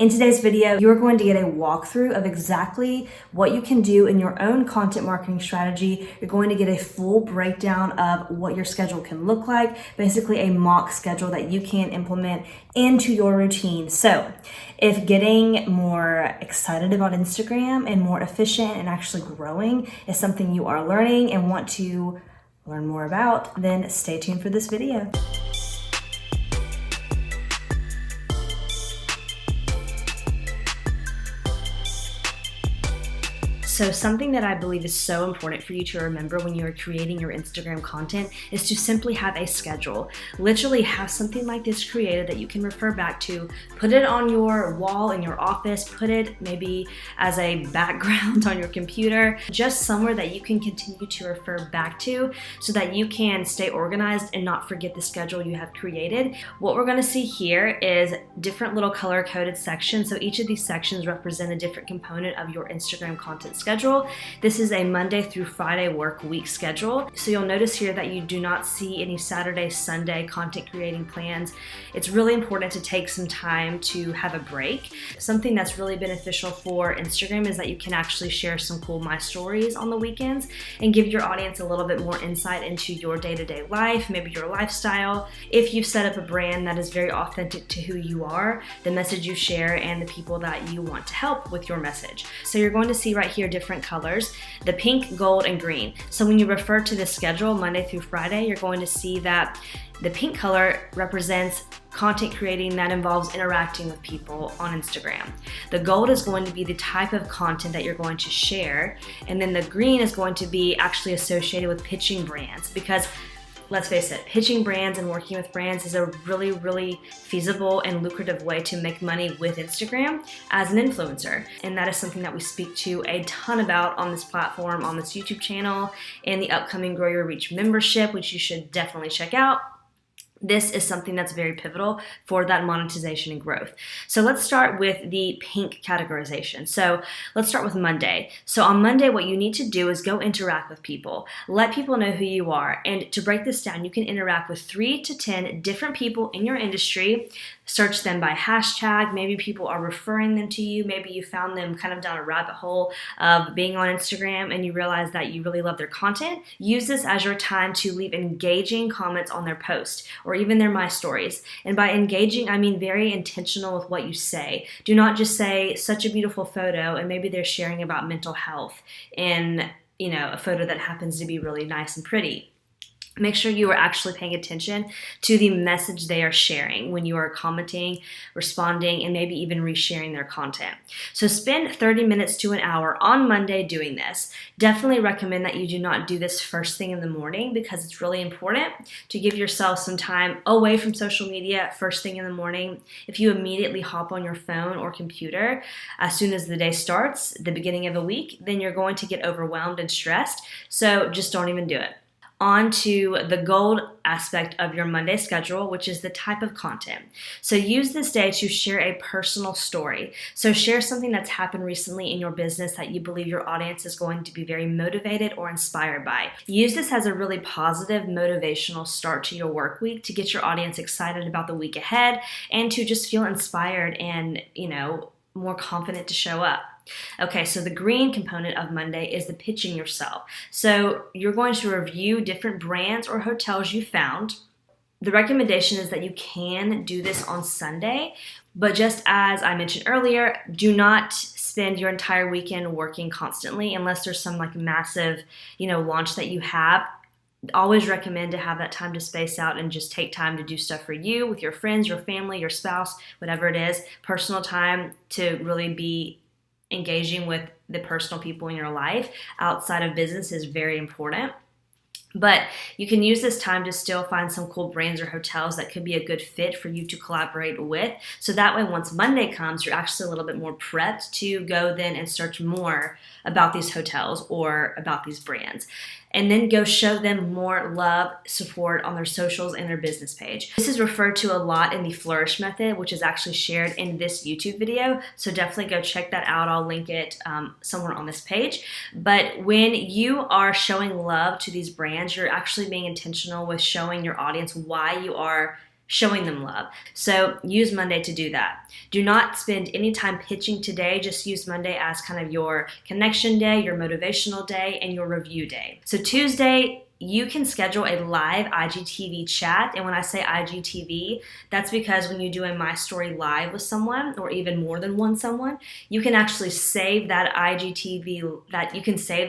In today's video, you're going to get a walkthrough of exactly what you can do in your own content marketing strategy. You're going to get a full breakdown of what your schedule can look like, basically a mock schedule that you can implement into your routine. So if getting more excited about Instagram and more efficient and actually growing is something you are learning and want to learn more about, then stay tuned for this video. So something that I believe is so important for you to remember when you are creating your Instagram content is to simply have a schedule. Literally have something like this created that you can refer back to. Put it on your wall in your office. Put it maybe as a background on your computer. Just somewhere that you can continue to refer back to so that you can stay organized and not forget the schedule you have created. What we're going to see here is different little color-coded sections. So each of these sections represent a different component of your Instagram content schedule. This is a Monday through Friday work week schedule. So you'll notice here that you do not see any Saturday, Sunday content creating plans. It's really important to take some time to have a break. Something that's really beneficial for Instagram is that you can actually share some cool My Stories on the weekends and give your audience a little bit more insight into your day-to-day life, maybe your lifestyle. If you've set up a brand that is very authentic to who you are, the message you share, and the people that you want to help with your message. So you're going to see right here different colors, the pink, gold, and green. So when you refer to this schedule Monday through Friday, you're going to see that the pink color represents content creating that involves interacting with people on Instagram. The gold is going to be the type of content that you're going to share, and then the green is going to be actually associated with pitching brands, because let's face it, pitching brands and working with brands is a really, really feasible and lucrative way to make money with Instagram as an influencer. And that is something that we speak to a ton about on this platform, on this YouTube channel, and the upcoming Grow Your Reach membership, which you should definitely check out. This is something that's very pivotal for that monetization and growth. So let's start with the pink categorization. So let's start with Monday. So on Monday, what you need to do is go interact with people. Let people know who you are. And to break this down, you can interact with 3 to 10 different people in your industry. Search them by hashtag. Maybe people are referring them to you. Maybe you found them kind of down a rabbit hole of being on Instagram and you realize that you really love their content. Use this as your time to leave engaging comments on their post or even their My Stories. And by engaging, I mean very intentional with what you say. Do not just say such a beautiful photo and maybe they're sharing about mental health in, a photo that happens to be really nice and pretty. Make sure you are actually paying attention to the message they are sharing when you are commenting, responding, and maybe even resharing their content. So spend 30 minutes to an hour on Monday doing this. Definitely recommend that you do not do this first thing in the morning because it's really important to give yourself some time away from social media first thing in the morning. If you immediately hop on your phone or computer as soon as the day starts, the beginning of a week, then you're going to get overwhelmed and stressed. So just don't even do it. On to the gold aspect of your Monday schedule, which is the type of content. So use this day to share a personal story. So share something that's happened recently in your business that you believe your audience is going to be very motivated or inspired by. Use this as a really positive, motivational start to your work week to get your audience excited about the week ahead and to just feel inspired and, more confident to show up. Okay, so the green component of Monday is the pitching yourself. So you're going to review different brands or hotels you found. The recommendation is that you can do this on Sunday, but just as I mentioned earlier, do not spend your entire weekend working constantly unless there's some massive, launch that you have. Always recommend to have that time to space out and just take time to do stuff for you, with your friends, your family, your spouse, whatever it is. Personal time to really be engaging with the personal people in your life outside of business is very important. But you can use this time to still find some cool brands or hotels that could be a good fit for you to collaborate with. So that way, once Monday comes, you're actually a little bit more prepped to go then and search more about these hotels or about these brands. And then go show them more love, support on their socials and their business page. This is referred to a lot in the Flourish method, which is actually shared in this YouTube video. So definitely go check that out. I'll link it somewhere on this page. But when you are showing love to these brands, you're actually being intentional with showing your audience why you are showing them love. So use Monday to do that. Do not spend any time pitching today. Just use Monday as kind of your connection day, your motivational day, and your review day. So Tuesday, you can schedule a live IGTV chat. And when I say IGTV, that's because when you do a My Story live with someone, or even more than one someone, you can actually save that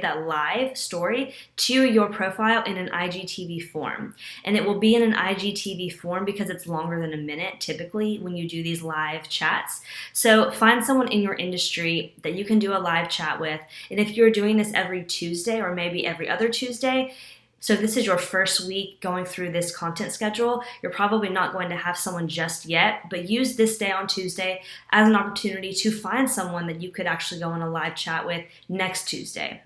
that live story to your profile in an IGTV form. And it will be in an IGTV form because it's longer than a minute typically when you do these live chats. So find someone in your industry that you can do a live chat with. And if you're doing this every Tuesday or maybe every other Tuesday, so this is your first week going through this content schedule, you're probably not going to have someone just yet, but use this day on Tuesday as an opportunity to find someone that you could actually go on a live chat with next Tuesday.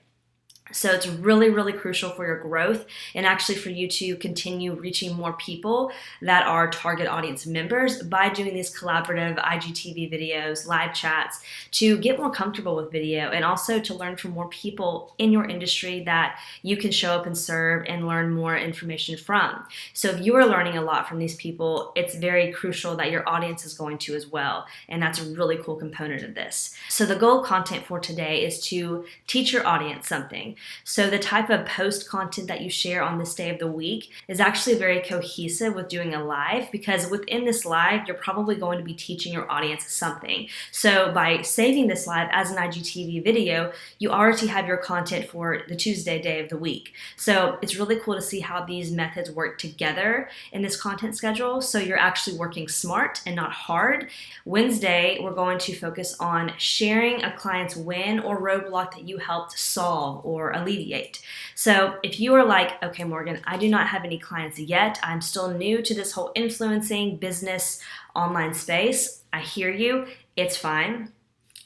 So it's really, really crucial for your growth and actually for you to continue reaching more people that are target audience members by doing these collaborative IGTV videos, live chats, to get more comfortable with video and also to learn from more people in your industry that you can show up and serve and learn more information from. So if you are learning a lot from these people, it's very crucial that your audience is going to as well. And that's a really cool component of this. So the goal content for today is to teach your audience something. So the type of post content that you share on this day of the week is actually very cohesive with doing a live, because within this live, you're probably going to be teaching your audience something. So by saving this live as an IGTV video, you already have your content for the Tuesday day of the week. So it's really cool to see how these methods work together in this content schedule. So you're actually working smart and not hard. Wednesday, we're going to focus on sharing a client's win or roadblock that you helped solve or alleviate. So if you are like, okay, Morgan, I do not have any clients yet. I'm still new to this whole influencing business online space. I hear you. It's fine.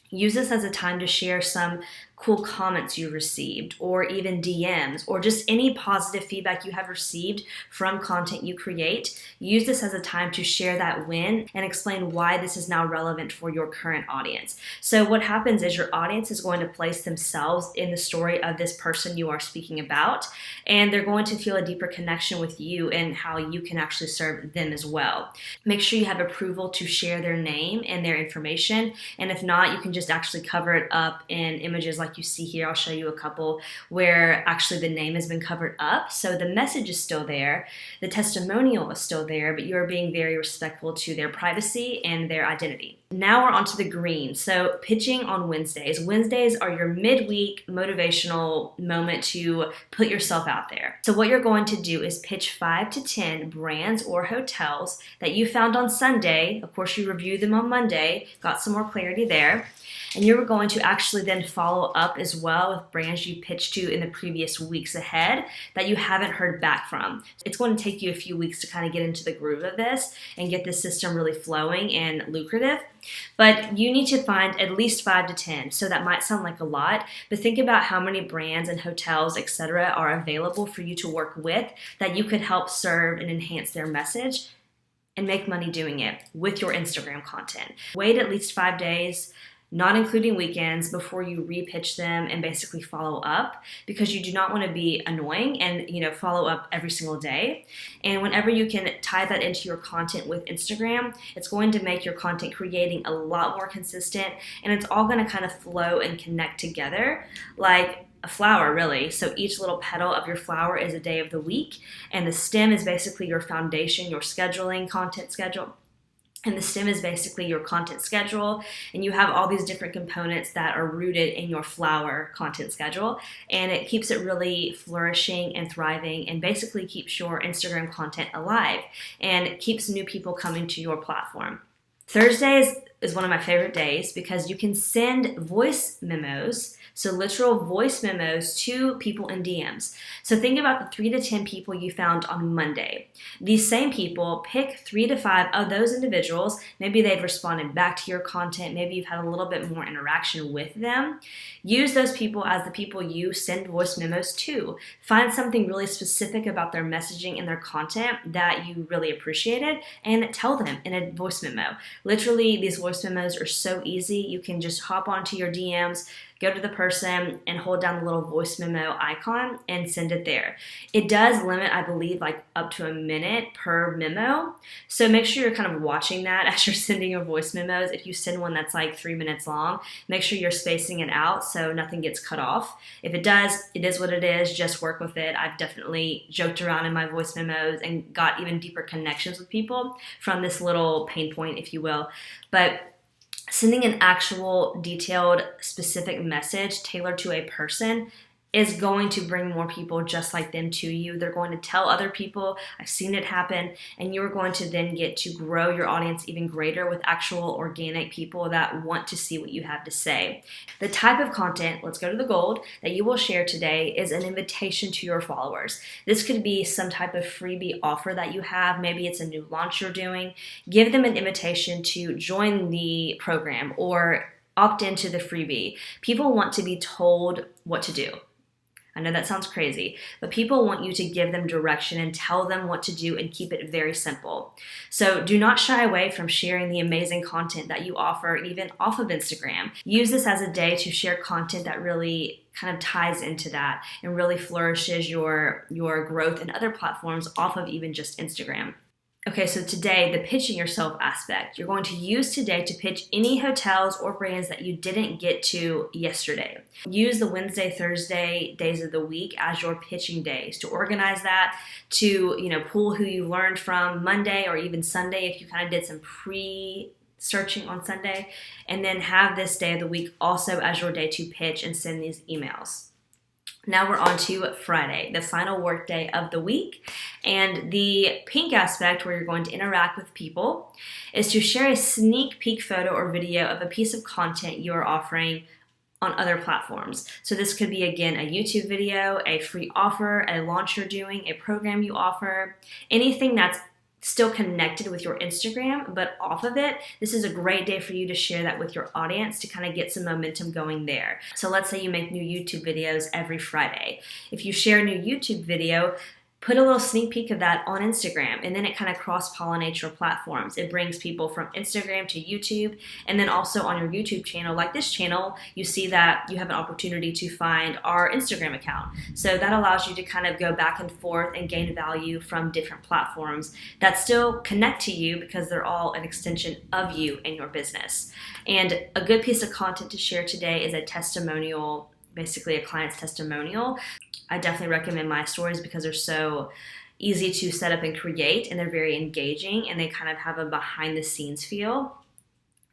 Use this as a time to share some cool comments you received, or even DMs, or just any positive feedback you have received from content you create. Use this as a time to share that win and explain why this is now relevant for your current audience. So what happens is your audience is going to place themselves in the story of this person you are speaking about, and they're going to feel a deeper connection with you and how you can actually serve them as well. Make sure you have approval to share their name and their information, and if not, you can just actually cover it up in images like you see here. I'll show you a couple where actually the name has been covered up. So the message is still there, the testimonial is still there, but you are being very respectful to their privacy and their identity. Now we're on to the green. So pitching on Wednesdays. Wednesdays are your midweek motivational moment to put yourself out there. So what you're going to do is pitch 5 to 10 brands or hotels that you found on Sunday. Of course, you reviewed them on Monday, got some more clarity there. And you're going to actually then follow up as well with brands you pitched to in the previous weeks ahead that you haven't heard back from. It's going to take you a few weeks to kind of get into the groove of this and get this system really flowing and lucrative. But you need to find at least 5 to 10. So that might sound like a lot, but think about how many brands and hotels, etc., are available for you to work with that you could help serve and enhance their message and make money doing it with your Instagram content. Wait at least 5 days, not including weekends, before you repitch them and basically follow up, because you do not want to be annoying and follow up every single day. And whenever you can tie that into your content with Instagram, it's going to make your content creating a lot more consistent, and it's all going to kind of flow and connect together like a flower, really. So each little petal of your flower is a day of the week, and the stem is basically your foundation, your scheduling content schedule. And the stem is basically your content schedule, and you have all these different components that are rooted in your flower content schedule, and it keeps it really flourishing and thriving, and basically keeps your Instagram content alive and it keeps new people coming to your platform. Thursdays is one of my favorite days because you can send voice memos, so literal voice memos, to people in DMs. So think about the 3 to 10 people you found on Monday. These same people, pick 3 to 5 of those individuals. Maybe they've responded back to your content. Maybe you've had a little bit more interaction with them. Use those people as the people you send voice memos to. Find something really specific about their messaging and their content that you really appreciated, and tell them in a voice memo. Literally, these voice memos are so easy. You can just hop onto your DMs, go to the person and hold down the little voice memo icon and send it there. It does limit, I believe, like up to a minute per memo. So make sure you're kind of watching that as you're sending your voice memos. If you send one that's like 3 minutes long, make sure you're spacing it out so nothing gets cut off. If it does, it is what it is. Just work with it. I've definitely joked around in my voice memos and got even deeper connections with people from this little pain point, if you will. But sending an actual detailed specific message tailored to a person is going to bring more people just like them to you. They're going to tell other people. I've seen it happen, and you're going to then get to grow your audience even greater with actual organic people that want to see what you have to say. The type of content, let's go to the gold, that you will share today is an invitation to your followers. This could be some type of freebie offer that you have. Maybe it's a new launch you're doing. Give them an invitation to join the program or opt into the freebie. People want to be told what to do. I know that sounds crazy, but people want you to give them direction and tell them what to do and keep it very simple. So do not shy away from sharing the amazing content that you offer, even off of Instagram. Use this as a day to share content that really kind of ties into that and really flourishes your growth in other platforms off of even just Instagram. Okay, so today, the pitching yourself aspect. You're going to use today to pitch any hotels or brands that you didn't get to yesterday. Use the Wednesday, Thursday days of the week as your pitching days to organize that, to pull who you learned from Monday or even Sunday if you kind of did some searching on Sunday, and then have this day of the week also as your day to pitch and send these emails. Now we're on to Friday, the final work day of the week. And the pink aspect, where you're going to interact with people, is to share a sneak peek photo or video of a piece of content you're offering on other platforms. So this could be, again, a YouTube video, a free offer, a launch you're doing, a program you offer, anything that's still connected with your Instagram, but off of it. This is a great day for you to share that with your audience to kind of get some momentum going there. So let's say you make new YouTube videos every Friday. If you share a new YouTube video, put a little sneak peek of that on Instagram, and then it kind of cross-pollinates your platforms. It brings people from Instagram to YouTube, and then also on your YouTube channel, like this channel, you see that you have an opportunity to find our Instagram account. So that allows you to kind of go back and forth and gain value from different platforms that still connect to you because they're all an extension of you and your business. And a good piece of content to share today is a testimonial, basically a client's testimonial. I definitely recommend my stories because they're so easy to set up and create, and they're very engaging, and they kind of have a behind the scenes feel.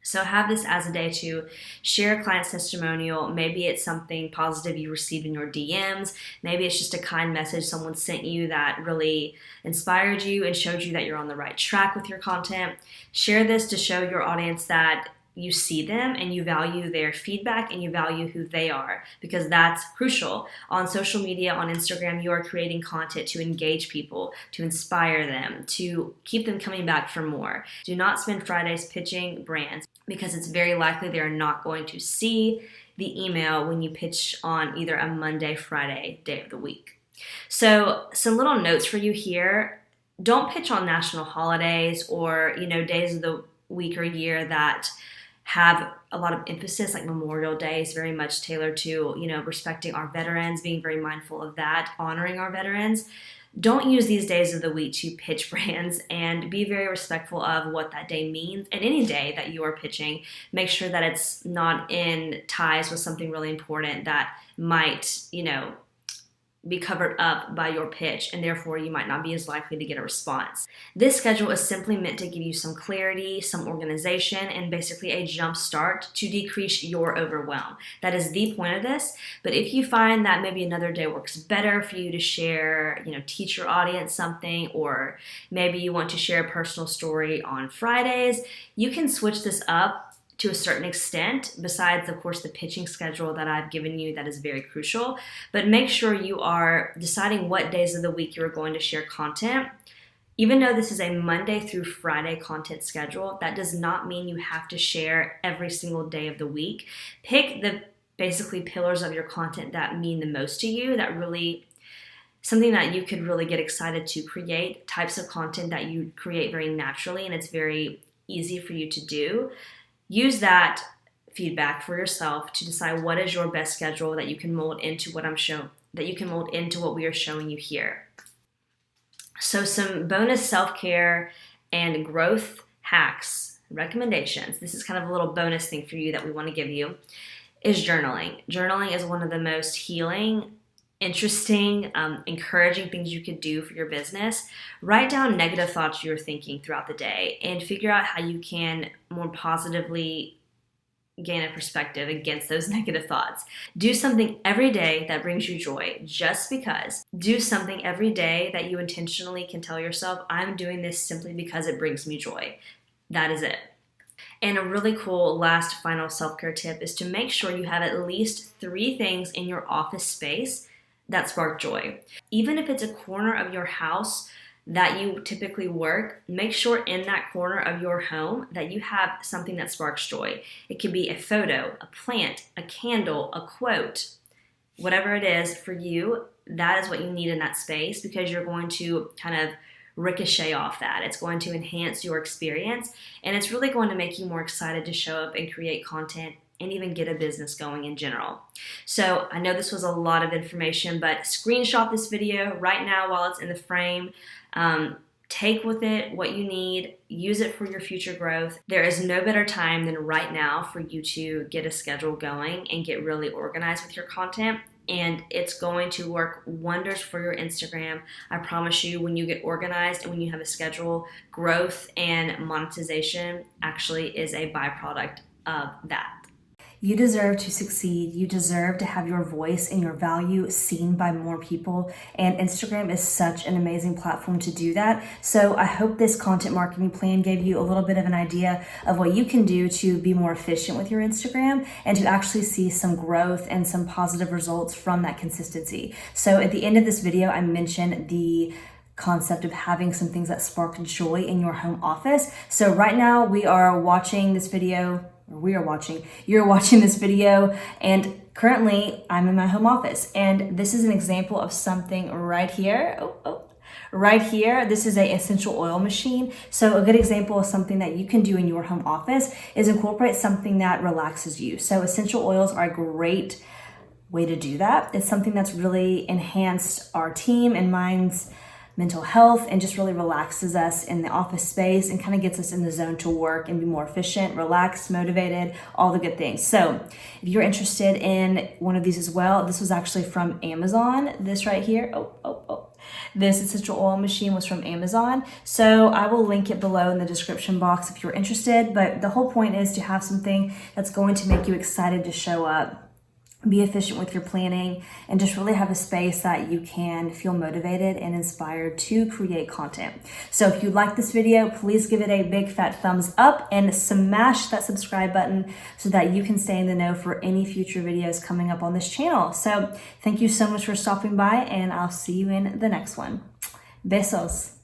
So have this as a day to share a client's testimonial. Maybe it's something positive you received in your DMs. Maybe it's just a kind message someone sent you that really inspired you and showed you that you're on the right track with your content. Share this to show your audience that you see them and you value their feedback and you value who they are, because that's crucial. On social media, on Instagram, you are creating content to engage people, to inspire them, to keep them coming back for more. Do not spend Fridays pitching brands because it's very likely they're not going to see the email when you pitch on either a Monday, Friday day of the week. So some little notes for you here. Don't pitch on national holidays or, days of the week or year that have a lot of emphasis, like Memorial Day is very much tailored to, respecting our veterans, being very mindful of that, honoring our veterans. Don't use these days of the week to pitch brands, and be very respectful of what that day means. And any day that you are pitching, make sure that it's not in ties with something really important that might, be covered up by your pitch, and therefore you might not be as likely to get a response. This schedule is simply meant to give you some clarity, some organization, and basically a jump start to decrease your overwhelm. That is the point of this. But if you find that maybe another day works better for you to share, teach your audience something, or maybe you want to share a personal story on Fridays, you can switch this up to a certain extent, besides, of course, the pitching schedule that I've given you that is very crucial. But make sure you are deciding what days of the week you're going to share content. Even though this is a Monday through Friday content schedule, that does not mean you have to share every single day of the week. Pick the basically pillars of your content that mean the most to you, that really something that you could really get excited to create, types of content that you create very naturally and it's very easy for you to do. Use that feedback for yourself to decide what is your best schedule that you can mold into what we are showing you here. So some bonus self-care and growth hacks, recommendations. This is kind of a little bonus thing for you that we want to give you, is journaling. Journaling is one of the most healing, interesting, encouraging things you could do for your business. Write down negative thoughts you're thinking throughout the day and figure out how you can more positively gain a perspective against those negative thoughts. Do something every day that brings you joy, just because. Do something every day that you intentionally can tell yourself, I'm doing this simply because it brings me joy. That is it. And a really cool last final self-care tip is to make sure you have at least 3 things in your office space that spark joy. Even if it's a corner of your house that you typically work, make sure in that corner of your home that you have something that sparks joy. It could be a photo, a plant, a candle, a quote, whatever it is for you. That is what you need in that space, because you're going to kind of ricochet off that. It's going to enhance your experience, and it's really going to make you more excited to show up and create content and even get a business going in general. So I know this was a lot of information, but screenshot this video right now while it's in the frame. Take with it what you need, use it for your future growth. There is no better time than right now for you to get a schedule going and get really organized with your content. And it's going to work wonders for your Instagram. I promise you, when you get organized and when you have a schedule, growth and monetization actually is a byproduct of that. You deserve to succeed. You deserve to have your voice and your value seen by more people. And Instagram is such an amazing platform to do that. So I hope this content marketing plan gave you a little bit of an idea of what you can do to be more efficient with your Instagram and to actually see some growth and some positive results from that consistency. So at the end of this video, I mentioned the concept of having some things that spark joy in your home office. So right now you're watching this video, and currently I'm in my home office. And this is an example of something right here. Right here, this is a essential oil machine. So a good example of something that you can do in your home office is incorporate something that relaxes you. So essential oils are a great way to do that. It's something that's really enhanced our team and mine's mental health and just really relaxes us in the office space and kind of gets us in the zone to work and be more efficient, relaxed, motivated, all the good things. So if you're interested in one of these as well, this was actually from Amazon. This right here, this essential oil machine was from Amazon. So I will link it below in the description box if you're interested. But the whole point is to have something that's going to make you excited to show up, be efficient with your planning, and just really have a space that you can feel motivated and inspired to create content. So if you like this video, please give it a big fat thumbs up and smash that subscribe button so that you can stay in the know for any future videos coming up on this channel. So thank you so much for stopping by, and I'll see you in the next one. Besos.